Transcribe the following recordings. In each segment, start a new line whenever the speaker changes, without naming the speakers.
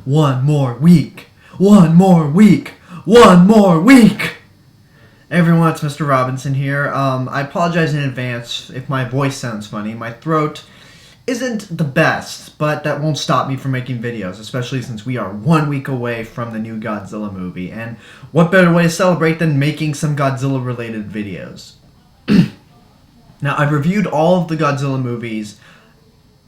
One more week. One more week. One more week. Hey everyone, it's Mr. Robinson here. I apologize in advance if my voice sounds funny. My throat isn't the best, but that won't stop me from making videos, especially since we are 1 week away from the new Godzilla movie. And what better way to celebrate than making some Godzilla-related videos? Now, I've reviewed all of the Godzilla movies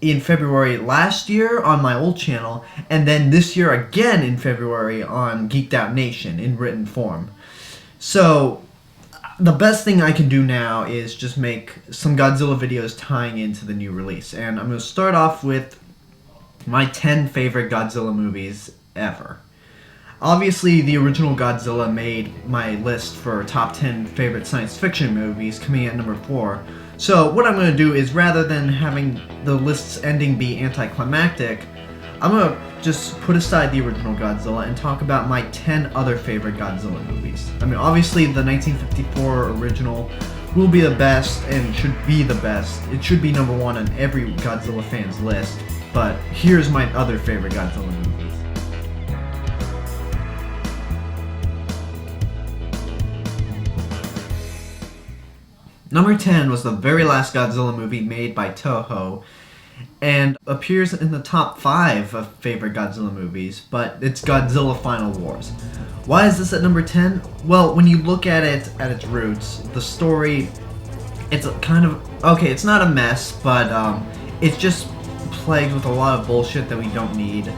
in February last year on my old channel, and then this year again in February on Geeked Out Nation in written form. So, the best thing I can do now is just make some Godzilla videos tying into the new release. And I'm going to start off with my 10 favorite Godzilla movies ever. Obviously, the original Godzilla made my list for top 10 favorite science fiction movies, coming at number 4. So what I'm going to do is, rather than having the list's ending be anticlimactic, I'm going to just put aside the original Godzilla and talk about my 10 other favorite Godzilla movies. I mean, obviously the 1954 original will be the best and should be the best. It should be number 1 on every Godzilla fan's list, but here's my other favorite Godzilla movies. Number 10 was the very last Godzilla movie made by Toho, and appears in the top 5 of favorite Godzilla movies, but it's Godzilla Final Wars. Why is this at number 10? Well, when you look at it at its roots, the story, it's kind of, okay, it's not a mess, but it's just plagued with a lot of bullshit that we don't need.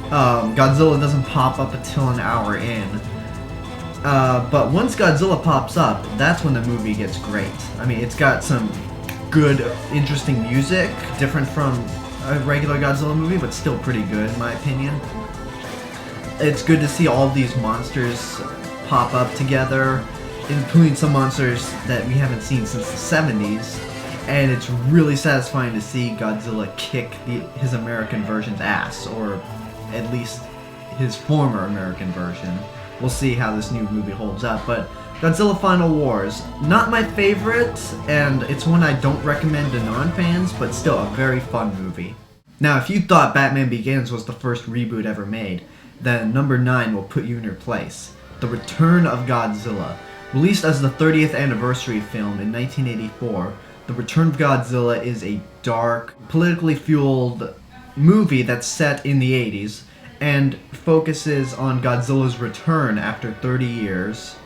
Godzilla doesn't pop up until an hour in. But once Godzilla pops up, that's when the movie gets great. I mean, it's got some good, interesting music, different from a regular Godzilla movie, but still pretty good in my opinion. It's good to see all of these monsters pop up together, including some monsters that we haven't seen since the 70s, and it's really satisfying to see Godzilla kick his American version's ass, or at least his former American version. We'll see how this new movie holds up, but Godzilla Final Wars, not my favorite, and it's one I don't recommend to non-fans, but still a very fun movie. Now, if you thought Batman Begins was the first reboot ever made, then number 9 will put you in your place. The Return of Godzilla. Released as the 30th anniversary film in 1984, The Return of Godzilla is a dark, politically fueled movie that's set in the 80s, and focuses on Godzilla's return after 30 years,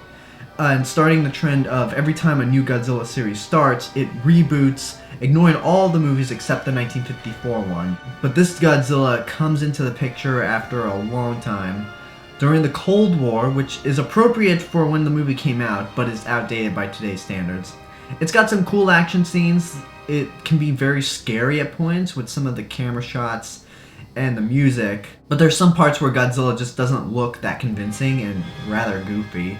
and starting the trend of every time a new Godzilla series starts, it reboots, ignoring all the movies except the 1954 one. But this Godzilla comes into the picture after a long time, during the Cold War, which is appropriate for when the movie came out, but is outdated by today's standards. It's got some cool action scenes. It can be very scary at points with some of the camera shots and the music, but there's some parts where Godzilla just doesn't look that convincing and rather goofy.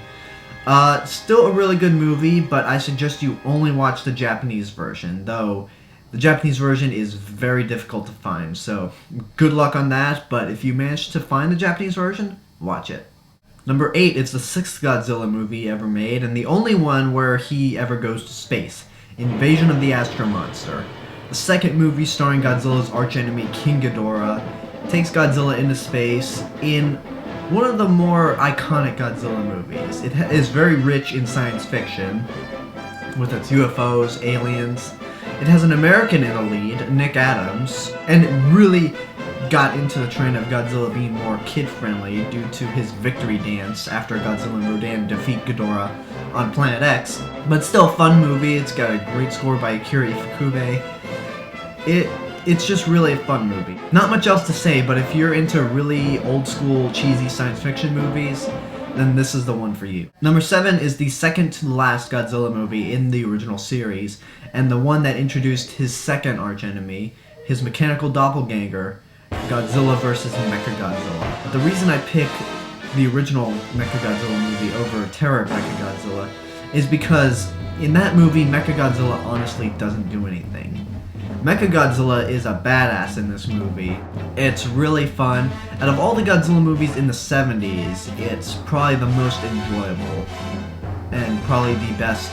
Still a really good movie, but I suggest you only watch the Japanese version, though the Japanese version is very difficult to find, so good luck on that, but if you manage to find the Japanese version, watch it. Number 8 is the 6th Godzilla movie ever made, and the only one where he ever goes to space, Invasion of the Astro-Monster. The second movie starring Godzilla's archenemy King Ghidorah takes Godzilla into space in one of the more iconic Godzilla movies. It is very rich in science fiction, with its UFOs, aliens. It has an American in the lead, Nick Adams, and it really got into the trend of Godzilla being more kid-friendly due to his victory dance after Godzilla and Rodan defeat Ghidorah on Planet X. But still a fun movie. It's got a great score by Akira Ifukube. It's just really a fun movie. Not much else to say, but if you're into really old-school, cheesy science fiction movies, then this is the one for you. Number 7 is the second to last Godzilla movie in the original series, and the one that introduced his second archenemy, his mechanical doppelganger, Godzilla vs. Mechagodzilla. The reason I pick the original Mechagodzilla movie over Terror Mechagodzilla is because in that movie, Mechagodzilla honestly doesn't do anything. Mechagodzilla is a badass in this movie. It's really fun. Out of all the Godzilla movies in the 70s, it's probably the most enjoyable and probably the best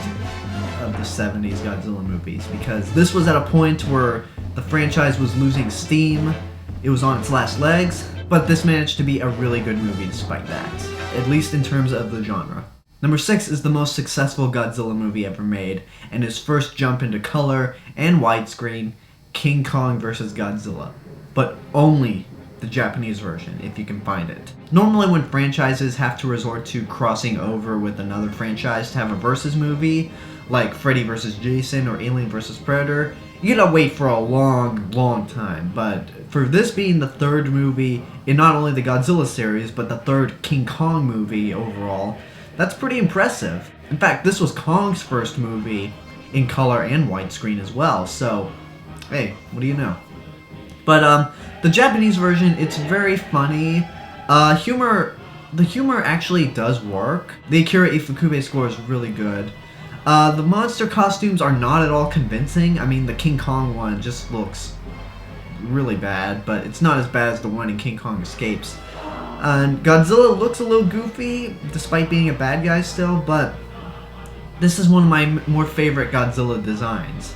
of the 70s Godzilla movies, because this was at a point where the franchise was losing steam. It was on its last legs, but this managed to be a really good movie despite that, at least in terms of the genre. Number 6 is the most successful Godzilla movie ever made, and his first jump into color and widescreen, King Kong vs. Godzilla. But only the Japanese version, if you can find it. Normally when franchises have to resort to crossing over with another franchise to have a versus movie, like Freddy vs. Jason or Alien vs. Predator, you gotta wait for a long time. But for this being the third movie in not only the Godzilla series, but the third King Kong movie overall, that's pretty impressive. In fact, this was Kong's first movie in color and widescreen as well, so hey, what do you know? But the Japanese version, it's very funny. The humor actually does work. The Akira Ifukube score is really good. The monster costumes are not at all convincing. I mean, the King Kong one just looks really bad, but it's not as bad as the one in King Kong Escapes. And Godzilla looks a little goofy, despite being a bad guy still, but this is one of my more favorite Godzilla designs.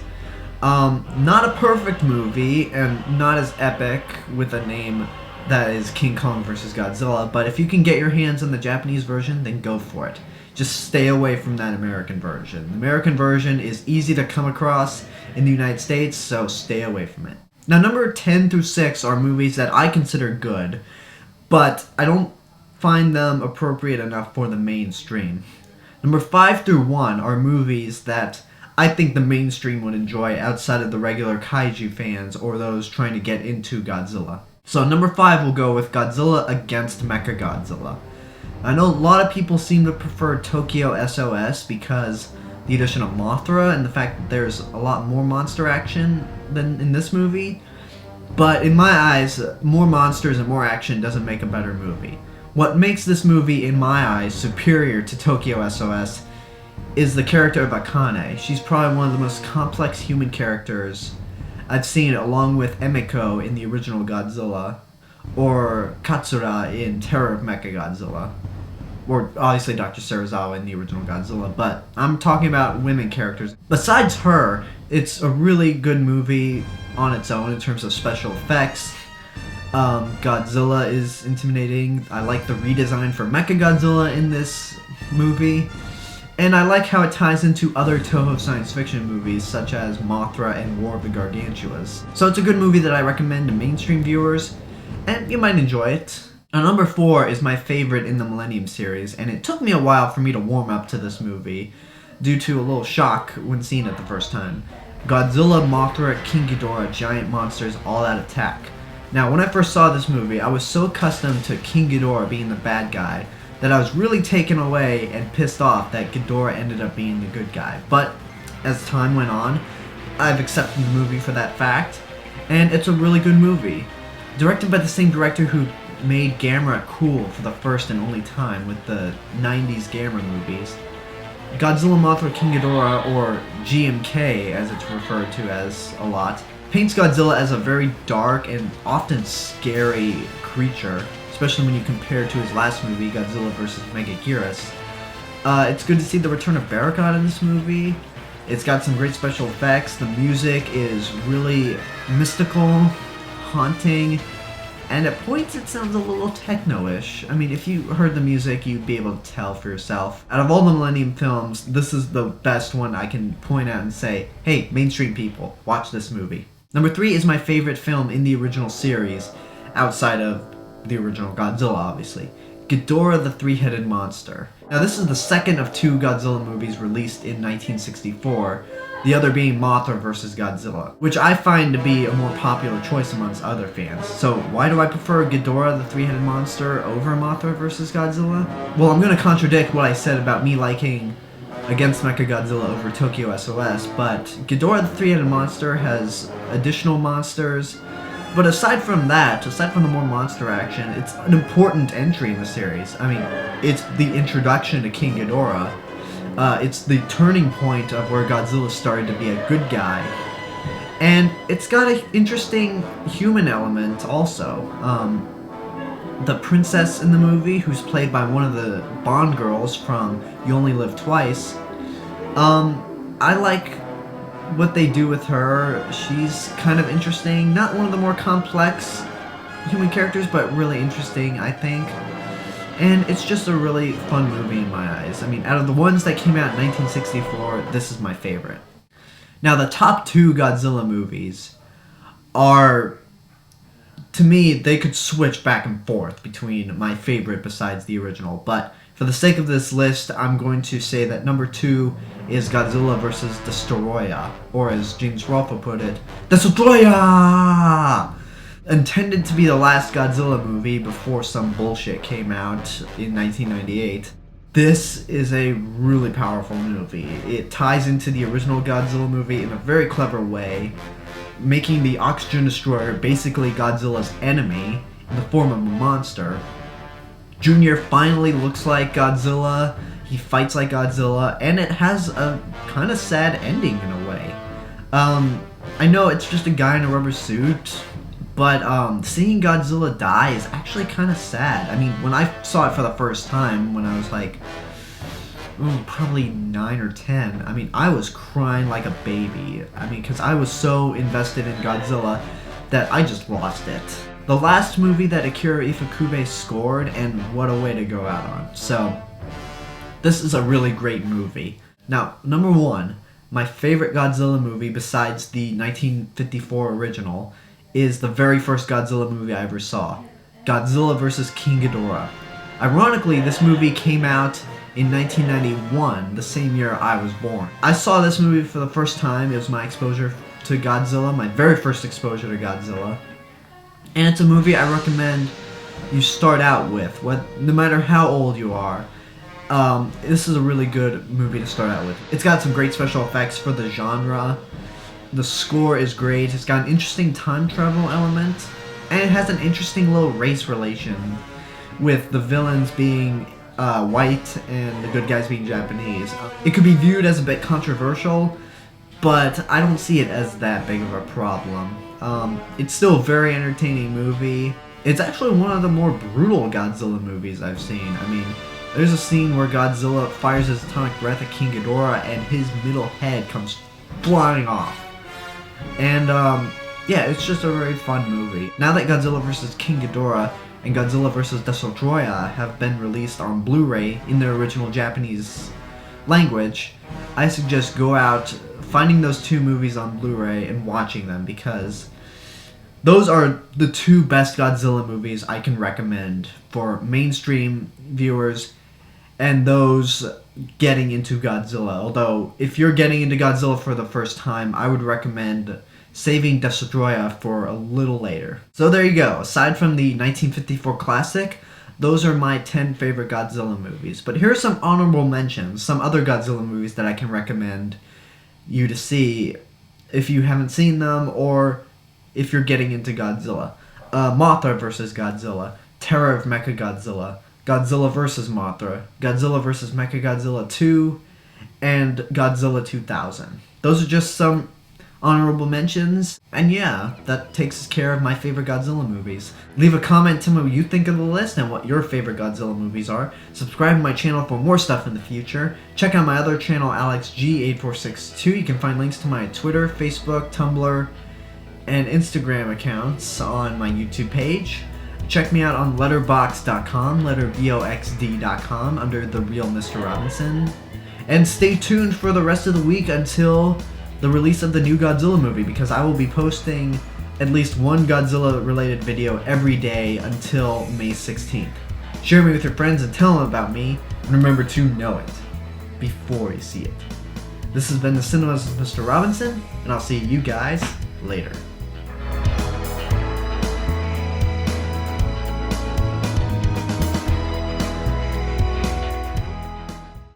Not a perfect movie, and not as epic with a name that is King Kong vs. Godzilla, but if you can get your hands on the Japanese version, then go for it. Just stay away from that American version. The American version is easy to come across in the United States, so stay away from it. Now, number 10 through 6 are movies that I consider good, but I don't find them appropriate enough for the mainstream. Number 5 through 1 are movies that I think the mainstream would enjoy outside of the regular kaiju fans or those trying to get into Godzilla. So number 5 will go with Godzilla against Mechagodzilla. I know a lot of people seem to prefer Tokyo SOS because the addition of Mothra and the fact that there's a lot more monster action than in this movie. But in my eyes, more monsters and more action doesn't make a better movie. What makes this movie, in my eyes, superior to Tokyo SOS is the character of Akane. She's probably one of the most complex human characters I've seen, along with Emiko in the original Godzilla, or Katsura in Terror of Mechagodzilla, or obviously Dr. Serizawa in the original Godzilla, but I'm talking about women characters. Besides her, it's a really good movie on its own in terms of special effects. Godzilla is intimidating. I like the redesign for Mechagodzilla in this movie. And I like how it ties into other Toho science fiction movies such as Mothra and War of the Gargantuas. So it's a good movie that I recommend to mainstream viewers, and you might enjoy it. Now, number 4 is my favorite in the Millennium series, and it took me a while for me to warm up to this movie due to a little shock when seeing it the first time. Godzilla, Mothra, King Ghidorah, giant monsters all out attack. Now, when I first saw this movie, I was so accustomed to King Ghidorah being the bad guy that I was really taken away and pissed off that Ghidorah ended up being the good guy. But as time went on, I've accepted the movie for that fact, and it's a really good movie. Directed by the same director who made Gamera cool for the first and only time with the 90s Gamera movies. Godzilla, Mothra, King Ghidorah, or GMK as it's referred to as a lot, paints Godzilla as a very dark and often scary creature, especially when you compare it to his last movie, Godzilla vs. Megaguirus. It's good to see the return of Barracuda in this movie. It's got some great special effects. The music is really mystical, haunting, and at points it sounds a little techno-ish. I mean, if you heard the music, you'd be able to tell for yourself. Out of all the Millennium films, this is the best one I can point out and say, hey, mainstream people, watch this movie. Number 3 is my favorite film in the original series, outside of the original Godzilla, obviously. Ghidorah the Three-Headed Monster. Now, this is the second of 2 Godzilla movies released in 1964, the other being Mothra vs. Godzilla, which I find to be a more popular choice amongst other fans. So why do I prefer Ghidorah the Three-Headed Monster over Mothra vs. Godzilla? Well, I'm going to contradict what I said about me liking Against Mechagodzilla over Tokyo SOS, but Ghidorah the Three-Headed Monster has additional monsters. But aside from that, aside from the more monster action, it's an important entry in the series. I mean, it's the introduction to King Ghidorah. It's the turning point of where Godzilla started to be a good guy. And it's got an interesting human element also. The princess in the movie, who's played by one of the Bond girls from You Only Live Twice, I like what they do with her. She's kind of interesting. Not one of the more complex human characters, but really interesting, I think. And it's just a really fun movie in my eyes. I mean, out of the ones that came out in 1964, this is my favorite. Now, the top 2 Godzilla movies are, to me, they could switch back and forth between my favorite besides the original. But for the sake of this list, I'm going to say that number 2 is Godzilla vs. Destoroyah, or as James Rolfe put it, Destoroyah! Intended to be the last Godzilla movie before some bullshit came out in 1998. This is a really powerful movie. It ties into the original Godzilla movie in a very clever way, making the Oxygen Destroyer basically Godzilla's enemy in the form of a monster. Junior finally looks like Godzilla, he fights like Godzilla, and it has a kind of sad ending in a way. I know it's just a guy in a rubber suit, but seeing Godzilla die is actually kind of sad. I mean, when I saw it for the first time, when I was like, probably 9 or 10, I mean, I was crying like a baby. I mean, because I was so invested in Godzilla that I just lost it. The last movie that Akira Ifukube scored, and what a way to go out on. So, this is a really great movie. Now, number 1, my favorite Godzilla movie besides the 1954 original is the very first Godzilla movie I ever saw, Godzilla vs. King Ghidorah. Ironically, this movie came out in 1991, the same year I was born. I saw this movie for the first time. It was my exposure to Godzilla, my very first exposure to Godzilla. And it's a movie I recommend you start out with, no matter how old you are. This is a really good movie to start out with. It's got some great special effects for the genre. The score is great. It's got an interesting time travel element, and it has an interesting little race relation with the villains being white and the good guys being Japanese. It could be viewed as a bit controversial, but I don't see it as that big of a problem. It's still a very entertaining movie. It's actually one of the more brutal Godzilla movies I've seen. I mean, there's a scene where Godzilla fires his atomic breath at King Ghidorah and his middle head comes flying off. And, yeah, it's just a very fun movie. Now that Godzilla vs. King Ghidorah and Godzilla vs. Destoroyah have been released on Blu-ray in their original Japanese language, I suggest go out, finding those 2 movies on Blu-ray and watching them, because those are the 2 best Godzilla movies I can recommend for mainstream viewers and those getting into Godzilla. Although, if you're getting into Godzilla for the first time, I would recommend saving Destoroyah for a little later. So there you go. Aside from the 1954 classic, those are my 10 favorite Godzilla movies. But here are some honorable mentions, some other Godzilla movies that I can recommend you to see if you haven't seen them or if you're getting into Godzilla. Mothra vs. Godzilla, Terror of Mechagodzilla, Godzilla vs. Mothra, Godzilla vs. Mechagodzilla 2, and Godzilla 2000. Those are just some honorable mentions, and yeah, that takes care of my favorite Godzilla movies. Leave a comment, tell me what you think of the list and what your favorite Godzilla movies are. Subscribe to my channel for more stuff in the future. Check out my other channel, AlexG8462. You can find links to my Twitter, Facebook, Tumblr, and Instagram accounts on my YouTube page. Check me out on letterboxd.com, letterboxd.com, under The Real Mr. Robinson. And stay tuned for the rest of the week until the release of the new Godzilla movie, because I will be posting at least one Godzilla-related video every day until May 16th. Share me with your friends and tell them about me, and remember to know it before you see it. This has been the Cinemas of Mr. Robinson, and I'll see you guys later.